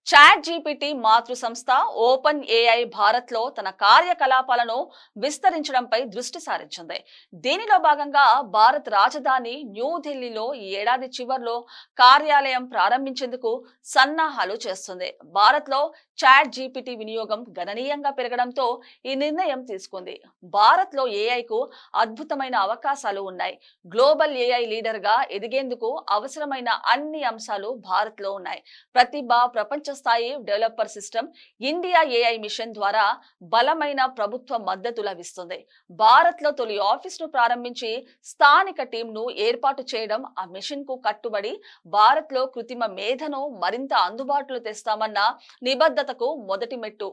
Chat GPT మాతృ సంస్థ open AI Bharat లో తన కార్యకలాపాలను విస్తరించడంపై దృష్టి సారించింది. దీనిలో భాగంగా భారత్ రాజధాని న్యూఢిల్లీలో ఈ ఏడాది చివర్లో కార్యాలయం ప్రారంభించేందుకు సన్నాహాలు చేస్తుంది. భారత్ లో చాట్ జీపీటీ వినియోగం గణనీయంగా పెరగడంతో ఈ నిర్ణయం తీసుకుంది. భారత్ లో ఏఐకు అద్భుతమైన అవకాశాలు ఉన్నాయి. గ్లోబల్ ఏఐ లీడర్ గా ఎదిగేందుకు అవసరమైన అన్ని అంశాలు భారత్ లో ఉన్నాయి. ప్రతిభ, ప్రపంచ స్థాయి developer system, India AI mission ద్వారా బలమైన ప్రభుత్వ మద్దతు లభిస్తుంది. భారత్ లో తొలి ఆఫీస్ ను ప్రారంభించి స్థానిక టీం ను ఏర్పాటు చేయడం ఆ మిషన్ కు కట్టుబడి భారత్ లో కృత్రిమ మేధను మరింత అందుబాటులో తెస్తామన్న నిబద్ధతకు మొదటి మెట్టు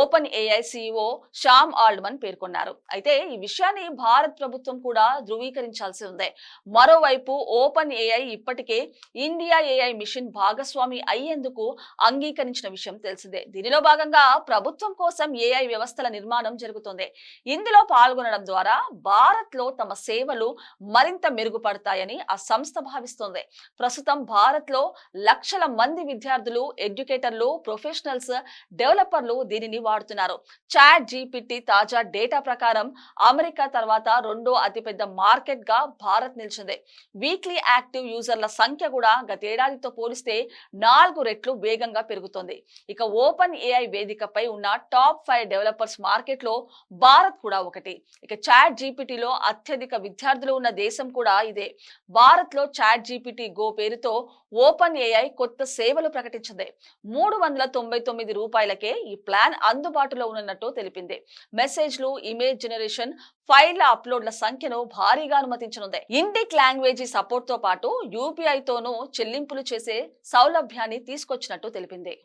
open AI CEO Shyam Altman పేర్కొన్నారు. అయితే ఈ విషయాన్ని భారత్ ప్రభుత్వం కూడా ధృవీకరించాల్సి ఉంది. మరోవైపు ఓపెన్ ఏఐ ఇప్పటికే ఇండియా ఏఐ మిషన్ భాగస్వామి అయ్యేందుకు అంగీకరించిన విషయం తెలిసిందే. దీనిలో భాగంగా ప్రభుత్వం కోసం ఏఐ వ్యవస్థల నిర్మాణం జరుగుతుంది. ఇందులో పాల్గొనడం ద్వారా భారత్ లో తమ సేవలు మరింత మెరుగుపడతాయని ఆ సంస్థ భావిస్తోంది. ప్రస్తుతం భారత్ లో లక్షల మంది విద్యార్థులు, ఎడ్యుకేటర్లు, ప్రొఫెషనల్స్, డెవలపర్లు దీనిని వాడుతున్నారు. చాట్ జీపీటీ తాజా డేటా ప్రకారం అమెరికా తర్వాత రెండో అతిపెద్ద మార్కెట్ గా భారత్ నిలిచింది. వీక్లీ యాక్టివ్ యూజర్ల సంఖ్య కూడా గతేడాదితో పోలిస్తే 4 రెట్లు వేగంగా పెరుగుతోంది. ఇక ఓపెన్ ఏఐ వేదికపై ఉన్న టాప్ 5 డెవలపర్స్ మార్కెట్ లో భారత్ కూడా ఒకటి. ఇక చాట్ జీపీటీలో అత్యధిక విద్యార్థులు ఉన్న దేశం కూడా ఇదే. భారత్ లో చాట్ జీపీటీ గో పేరుతో ఓపెన్ ఏఐ కొత్త సేవలు ప్రకటించింది. ₹399కే ఈ ప్లాన్ అందుబాటులో ఉన్నట్టు తెలిపింది. మెసేజ్లు, ఇమేజ్ జనరేషన్, ఫైళ్ల అప్లోడ్ల సంఖ్యను భారీగా అనుమతించనుంది. ఇండిక్ లాంగ్వేజీ సపోర్ట్ తో పాటు యూపీఐ తోనూ చెల్లింపులు చేసే సౌలభ్యాన్ని తీసుకొచ్చినట్టు తెలిపింది.